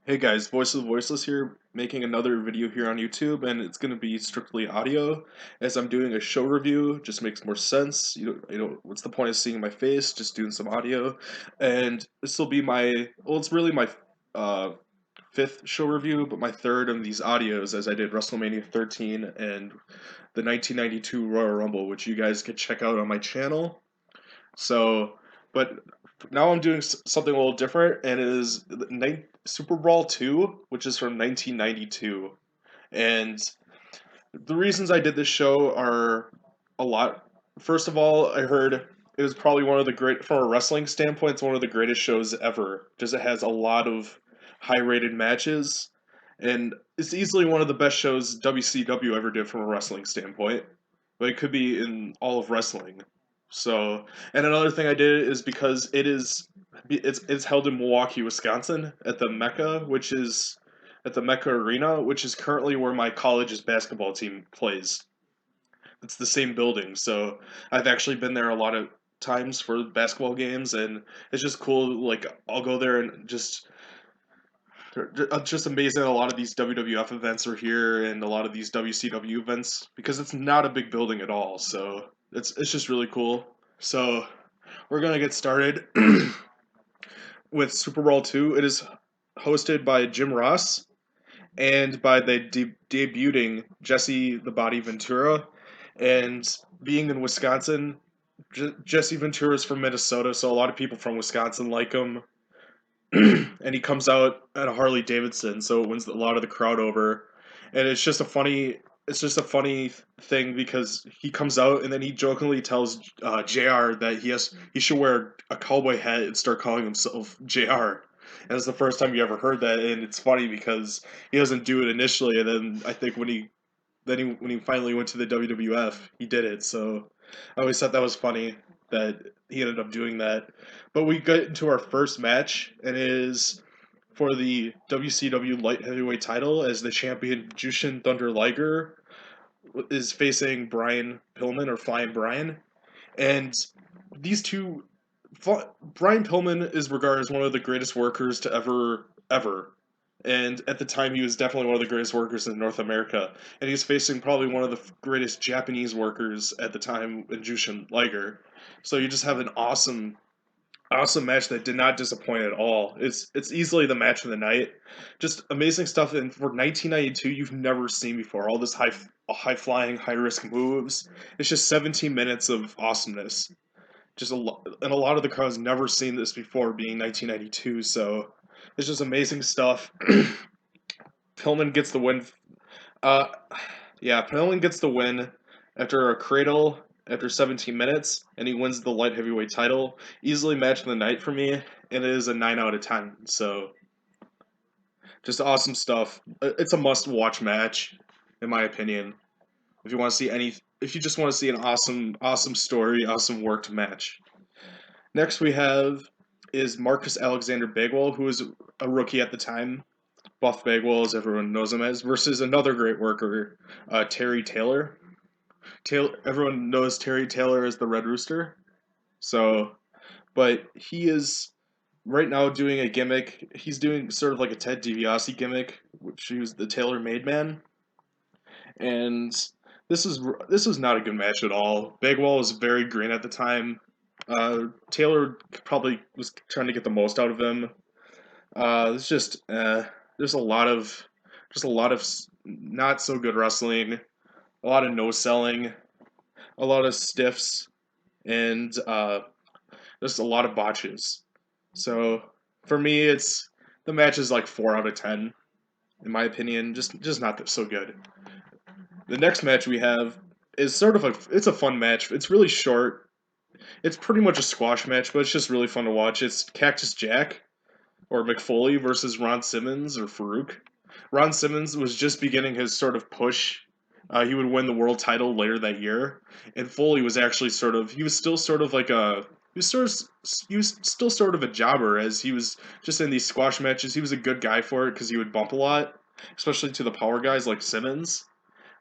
Hey guys, Voice of the Voiceless here, making another video here on YouTube, and it's going to be strictly audio, as I'm doing a show review. Just makes more sense. What's the point of seeing my face? Just doing some audio, and this will be it's really my uh, fifth show review, but my third of these audios, as I did WrestleMania 13 and the 1992 Royal Rumble, which you guys can check out on my channel. So, but now I'm doing something a little different, and it is Superbrawl 2, which is from 1992. And the reasons I did this show are a lot. First of all, I heard it was probably from a wrestling standpoint, it's one of the greatest shows ever, because it has a lot of high-rated matches, and it's easily one of the best shows WCW ever did from a wrestling standpoint. But it could be in all of wrestling. So, and another thing I did is because it's held in Milwaukee, Wisconsin, at the Mecca, which is at the Mecca Arena, which is currently where my college's basketball team plays. It's the same building, so I've actually been there a lot of times for basketball games, and it's just cool. Like I'll go there and just amazing. A lot of these WWF events are here, and a lot of these WCW events because it's not a big building at all. So it's just really cool. So we're gonna get started with Super Bowl 2. It is hosted by Jim Ross and by the debuting Jesse the Body Ventura. And being in Wisconsin, Jesse Ventura is from Minnesota, so a lot of people from Wisconsin like him. And he comes out at a Harley Davidson, so it wins a lot of the crowd over. And it's just a funny thing because he comes out and then he jokingly tells JR that he should wear a cowboy hat and start calling himself JR. And it's the first time you ever heard that, and it's funny because he doesn't do it initially, and then I think when he finally went to the WWF, he did it. So I always thought that was funny that he ended up doing that. But we get into our first match, and it is for the WCW Light Heavyweight title as the champion Jushin Thunder Liger is facing Brian Pillman, or Flying Brian. And these two, Brian Pillman is regarded as one of the greatest workers to ever. And at the time, he was definitely one of the greatest workers in North America. And he's facing probably one of the greatest Japanese workers at the time in Jushin Liger. So you just have an awesome match that did not disappoint at all. It's easily the match of the night. Just amazing stuff. And for 1992, you've never seen before. All this high flying, high risk moves. It's just 17 minutes of awesomeness. And a lot of the crowd's never seen this before, being 1992. So it's just amazing stuff. Pillman gets the win. Uh, yeah, Pillman gets the win after a cradle after 17 minutes, and he wins the light heavyweight title. Easily match of the night for me, and it is a 9 out of 10. So just awesome stuff. It's a must-watch match, in my opinion. If you want to see if you just want to see an awesome story, awesome worked match. Next we have is Marcus Alexander Bagwell, who was a rookie at the time. Buff Bagwell, as everyone knows him as, versus another great worker, Terry Taylor. Everyone knows Terry Taylor as the Red Rooster. So, but he is right now doing a gimmick. He's doing sort of like a Ted DiBiase gimmick, which he was the Taylor Made Man. And this was not a good match at all. Bagwell was very green at the time. Taylor probably was trying to get the most out of him. It's just there's a lot of not so good wrestling, a lot of no selling, a lot of stiffs, and just a lot of botches. So for me, the match is like 4 out of 10, in my opinion. Just not so good. The next match we have is it's a fun match. It's really short. It's pretty much a squash match, but it's just really fun to watch. It's Cactus Jack or McFoley versus Ron Simmons or Farouk. Ron Simmons was just beginning his sort of push. He would win the world title later that year, and Foley was actually he was still sort of like he was still sort of a jobber, as he was just in these squash matches. He was a good guy for it because he would bump a lot, especially to the power guys like Simmons.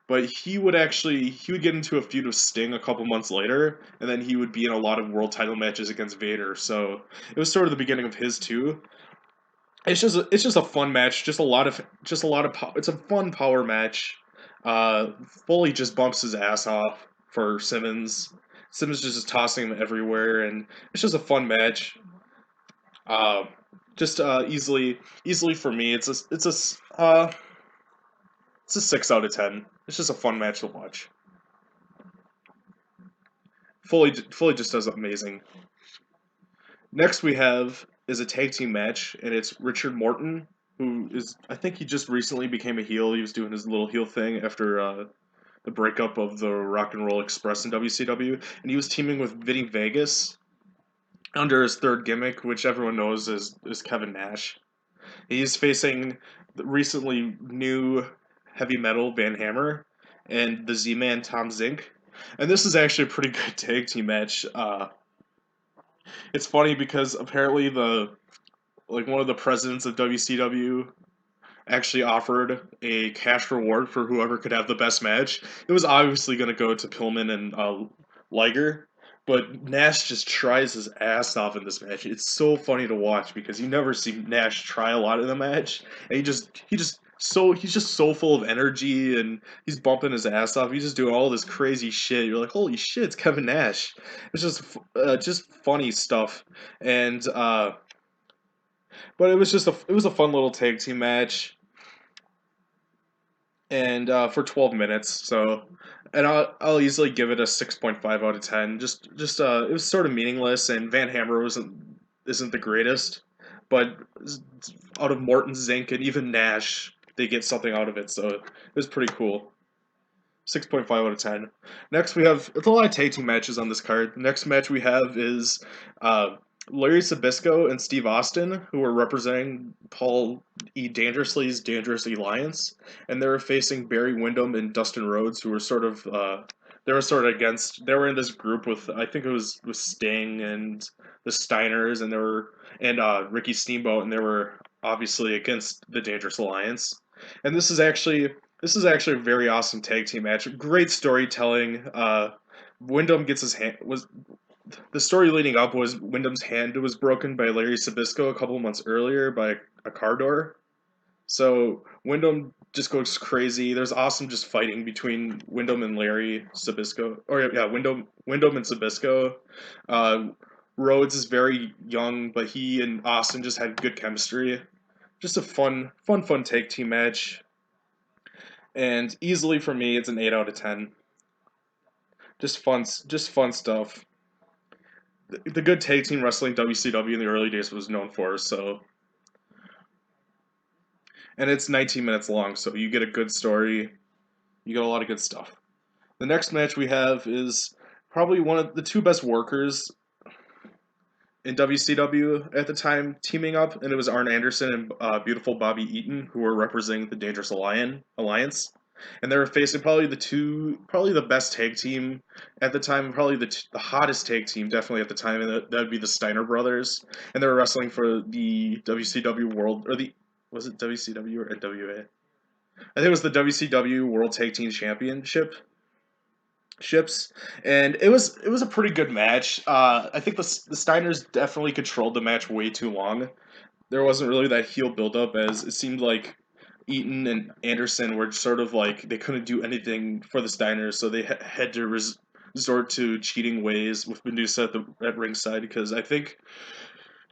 But he would get into a feud with Sting a couple months later, and then he would be in a lot of world title matches against Vader. So it was sort of the beginning of his too. it's just a fun match. Just a lot of it's a fun power match. Foley just bumps his ass off for Simmons. Simmons just tossing him everywhere, and it's just a fun match. Uh, just easily for me. It's a 6 out of 10. It's just a fun match to watch. Foley just does amazing. Next we have is a tag team match, and it's Richard Morton, who is I think he just recently became a heel. He was doing his little heel thing after the breakup of the Rock and Roll Express in WCW, and he was teaming with Vinnie Vegas under his third gimmick, which everyone knows is Kevin Nash. He's facing the recently new heavy metal Van Hammer and the Z-Man Tom Zenk. And this is actually a pretty good tag team match. It's funny because apparently one of the presidents of WCW actually offered a cash reward for whoever could have the best match. It was obviously going to go to Pillman and Liger, but Nash just tries his ass off in this match. It's so funny to watch because you never see Nash try a lot in the match, and he's just so full of energy and he's bumping his ass off. He's just doing all this crazy shit. You're like, holy shit, it's Kevin Nash. It's just funny stuff, and but it was a fun little tag team match, and for 12 minutes. So, and I'll easily give it a 6.5 out of 10. It was sort of meaningless, and Van Hammer isn't the greatest, but out of Morton, Zenk, and even Nash, they get something out of it. So it was pretty cool. 6.5 out of 10. Next, we have it's a lot of tag team matches on this card. The next match we have is Larry Zbyszko and Steve Austin, who are representing Paul E. Dangerously's Dangerous Alliance, and they were facing Barry Windham and Dustin Rhodes, who were they were in this group with I think it was with Sting and the Steiners, and Ricky Steamboat, and they were obviously against the Dangerous Alliance. And this is actually a very awesome tag team match. Great storytelling. Wyndham gets his hand was the story leading up was Wyndham's hand was broken by Larry Zbyszko a couple months earlier by a car door. So Wyndham just goes crazy. There's awesome just fighting between Wyndham and Larry Zbyszko. Or yeah, Wyndham and Zbyszko. Rhodes is very young, but he and Austin just had good chemistry. Just a fun tag team match. And easily for me, it's an 8 out of 10. Just fun stuff. The good tag team wrestling WCW in the early days was known for, so. And it's 19 minutes long, so you get a good story. You get a lot of good stuff. The next match we have is probably one of the two best workers in WCW at the time teaming up, and it was Arn Anderson and beautiful Bobby Eaton, who were representing the Dangerous Alliance. And they were facing probably the best tag team at the time, probably the hottest tag team definitely at the time, and that would be the Steiner brothers. And they were wrestling for the WCW was it WCW or NWA? I think it was the WCW World Tag Team Championship ships, and it was a pretty good match. I think the Steiners definitely controlled the match way too long. There wasn't really that heel buildup, as it seemed like Eaton and Anderson were sort of like they couldn't do anything for the Steiners, so they had to resort to cheating ways with Medusa at ringside, because I think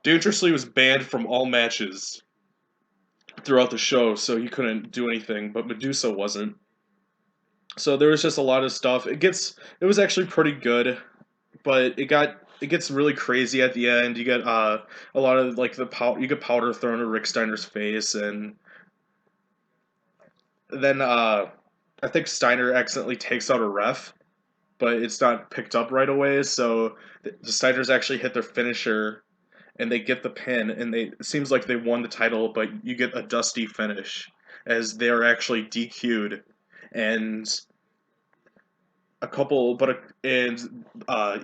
Dangerously was banned from all matches throughout the show, so he couldn't do anything, but Medusa wasn't. So there was just a lot of stuff. It was actually pretty good, but it gets really crazy at the end. You get a lot of like you get powder thrown at Rick Steiner's face, and then I think Steiner accidentally takes out a ref, but it's not picked up right away. So the Steiners actually hit their finisher, and they get the pin, and it seems like they won the title, but you get a dusty finish as they are actually DQ'd, and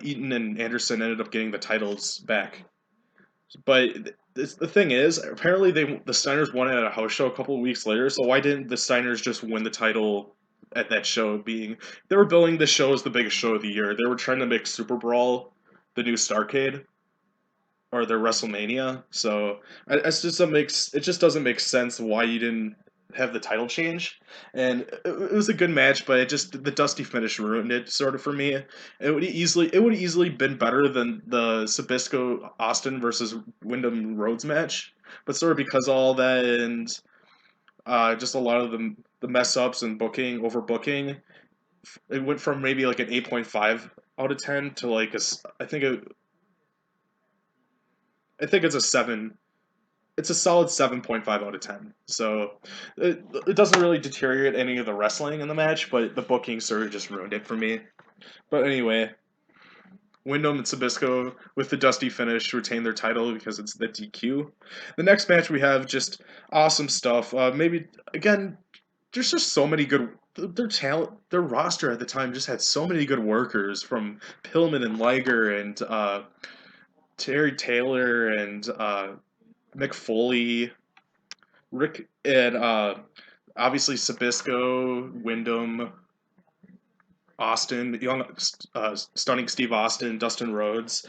Eaton and Anderson ended up getting the titles back. But the thing is, apparently the Steiners won it at a house show a couple of weeks later. So why didn't the Steiners just win the title at that show? Being they were billing the show as the biggest show of the year. They were trying to make Superbrawl the new Starrcade. or their WrestleMania. So it just doesn't make sense why you didn't have the title change. And it was a good match, but it just the dusty finish ruined it sort of for me. It would easily been better than the Zbyszko Austin versus Windham Rhodes match, but sort of because of all that and just a lot of the mess ups and overbooking, it went from maybe like an 8.5 out of 10 to like I think it's a 7. It's a solid 7.5 out of 10. So it doesn't really deteriorate any of the wrestling in the match, but the booking sort of just ruined it for me. But anyway, Windham and Zbyszko with the dusty finish retain their title because it's the DQ. The next match we have just awesome stuff. Maybe again, there's just so many good. Their roster at the time just had so many good workers from Pillman and Liger and Terry Taylor and Mick Foley, Rick, and obviously Zbyszko, Windham, Austin, stunning Steve Austin, Dustin Rhodes,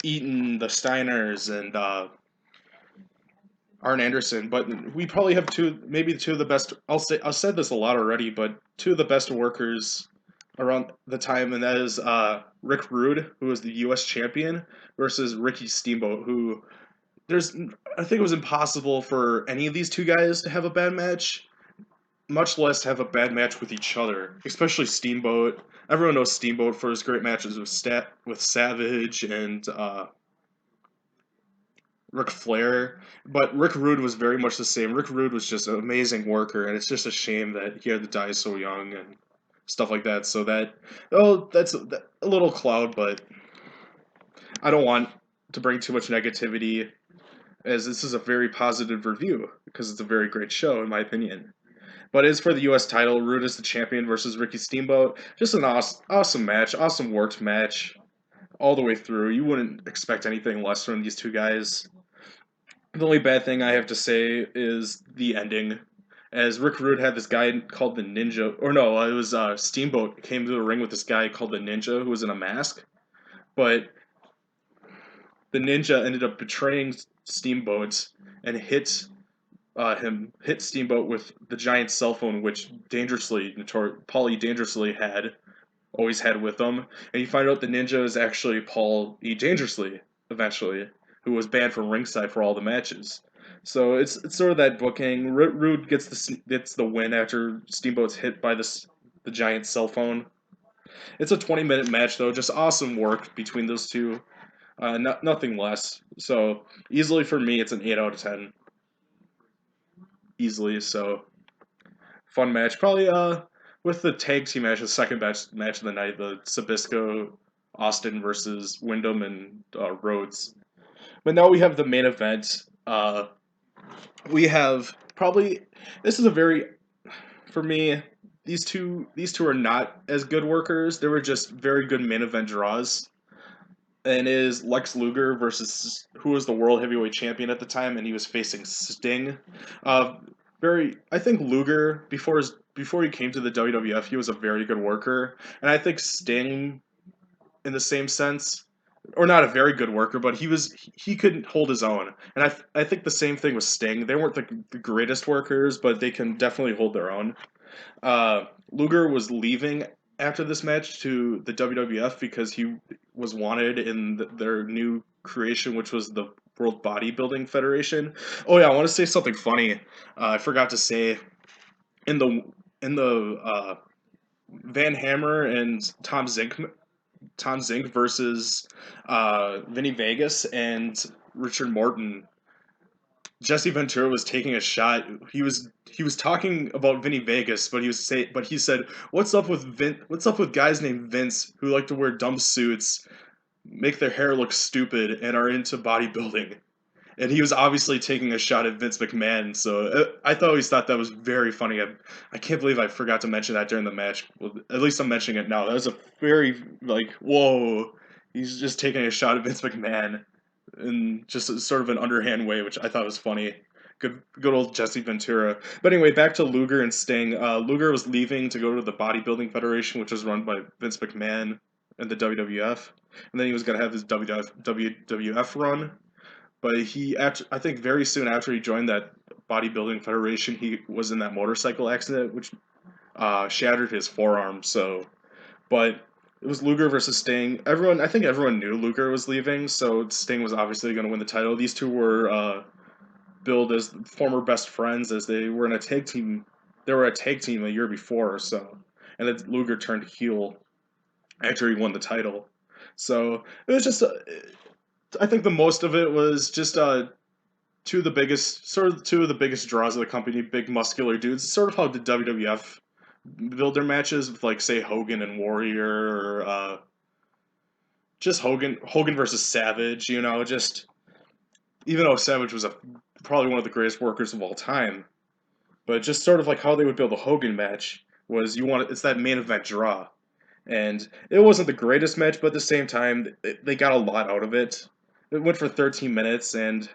Eaton, the Steiners, and Arn Anderson. But we probably have maybe two of the best. I've said this a lot already, but two of the best workers around the time, and that is Rick Rude, who was the U.S. champion, versus Ricky Steamboat, who I think it was impossible for any of these two guys to have a bad match, much less to have a bad match with each other, especially Steamboat. Everyone knows Steamboat for his great matches with Savage and Ric Flair, but Rick Rude was very much the same. Rick Rude was just an amazing worker, and it's just a shame that he had to die so young and stuff like that. So that's a little cloud, but I don't want to bring too much negativity, as this is a very positive review because it's a very great show in my opinion. But as for the U.S. title, Rude is the champion versus Ricky Steamboat. Just an awesome match, awesome worked match all the way through. You wouldn't expect anything less from these two guys. The only bad thing I have to say is the ending. As Rick Rude had this guy called the Ninja, or no, it was Steamboat came to the ring with this guy called the Ninja who was in a mask. But the Ninja ended up betraying Steamboat and hit Steamboat with the giant cell phone, which Paulie dangerously always had with him. And you find out the Ninja is actually Paul E. Dangerously, eventually, who was banned from ringside for all the matches. So it's sort of that booking. Rude gets the win after Steamboat's hit by the giant cell phone. It's a 20-minute match though, just awesome work between those two. Nothing less. So easily for me, it's an 8 out of 10. Easily. So fun match. Probably with the tag team match, the second match of the night, the Zbyszko Austin versus Windham and Rhodes. But now we have the main event. We have probably this is a very for me. These two are not as good workers. They were just very good main event draws. And it is Lex Luger versus who was the world heavyweight champion at the time, and he was facing Sting. I think Luger before he came to the WWF, he was a very good worker, and I think Sting, in the same sense, or not a very good worker, but he could hold his own, and I think the same thing with Sting. They weren't the greatest workers, but they can definitely hold their own. Luger was leaving after this match to the WWF because he was wanted in their new creation, which was the World Bodybuilding Federation. Oh yeah, I want to say something funny. I forgot to say in the Van Hammer and Tom Zink versus Vinnie Vegas and Richard Morton. Jesse Ventura was taking a shot. He was talking about Vinny Vegas, but he said, "What's up with What's up with guys named Vince who like to wear dumb suits, make their hair look stupid, and are into bodybuilding?" And he was obviously taking a shot at Vince McMahon. So I always thought that was very funny. I can't believe I forgot to mention that during the match. Well, at least I'm mentioning it now. That was a very whoa. He's just taking a shot at Vince McMahon in just sort of an underhand way, which I thought was funny. Good old Jesse Ventura. But anyway, back to Luger and Sting. Luger was leaving to go to the Bodybuilding Federation, which was run by Vince McMahon and the WWF. And then he was going to have his WWF run. But he, after, I think very soon after he joined that bodybuilding federation, he was in that motorcycle accident, which shattered his forearm. So, but it was Luger versus Sting. I think everyone knew Luger was leaving, so Sting was obviously going to win the title. These two were billed as former best friends, as they were in a tag team. They were a tag team a year before, so, and then Luger turned heel after he won the title. So it was just, I think the most of it was just two of the biggest draws of the company, big muscular dudes. Sort of how the WWF build their matches with, like, say, Hogan and Warrior, or just Hogan versus Savage. Just even though Savage was probably one of the greatest workers of all time, but just sort of like how they would build a Hogan match was it's that main event draw. And it wasn't the greatest match, but at the same time, they got a lot out of it. It went for 13 minutes, and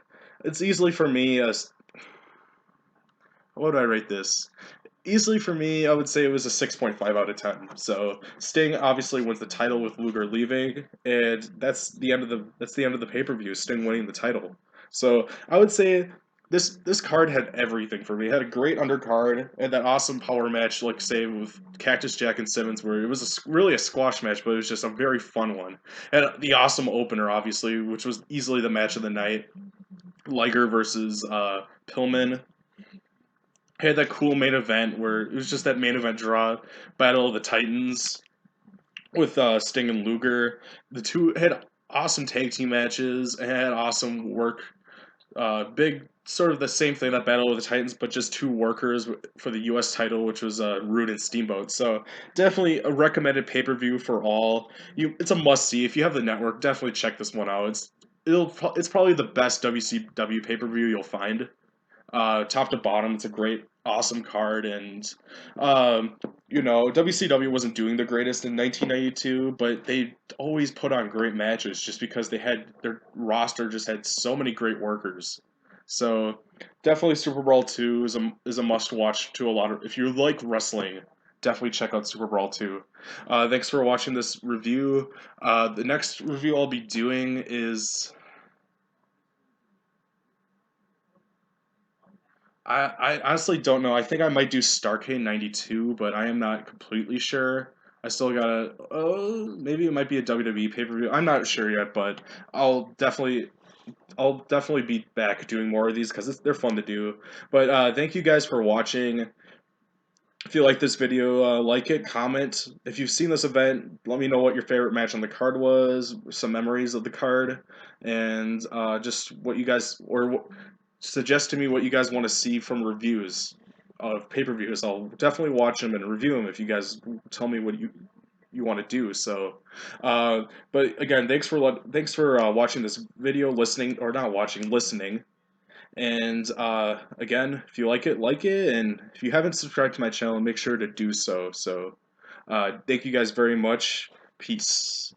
it's easily for me, what do I rate this? Easily for me, I would say it was a 6.5 out of 10. So Sting obviously wins the title with Luger leaving, and that's the end of the pay-per-view, Sting winning the title. So I would say this card had everything for me. It had a great undercard and that awesome power match, like, say, with Cactus Jack and Simmons, where it was really a squash match, but it was just a very fun one. And the awesome opener, obviously, which was easily the match of the night, Liger versus Pillman. Had that cool main event where it was just that main event draw, Battle of the Titans with Sting and Luger. The two had awesome tag team matches and had awesome work. Big, sort of the same thing, that Battle of the Titans, but just two workers for the U.S. title, which was Rhodes and Steamboat. So definitely a recommended pay-per-view for all. It's a must-see. If you have the network, definitely check this one out. It's probably the best WCW pay-per-view you'll find. Top to bottom, it's a great, awesome card, and WCW wasn't doing the greatest in 1992, but they always put on great matches just because their roster just had so many great workers. So definitely Super Brawl 2 is a must watch to a lot of, if you like wrestling. Definitely check out Super Brawl 2. Thanks for watching this review. The next review I'll be doing is, I honestly don't know. I think I might do Starcade 92, but I am not completely sure. I still gotta. Maybe it might be a WWE pay per view. I'm not sure yet, but I'll definitely, I'll definitely be back doing more of these because they're fun to do. But thank you guys for watching. If you like this video, like it, comment. If you've seen this event, let me know what your favorite match on the card was, some memories of the card, and just what you guys, suggest to me what you guys want to see from reviews of pay-per-views. I'll definitely watch them and review them if you guys tell me what you want to do. So, but again, thanks for watching this video, listening, or not watching, listening. And again, if you like it, and if you haven't subscribed to my channel, make sure to do so. So, thank you guys very much. Peace.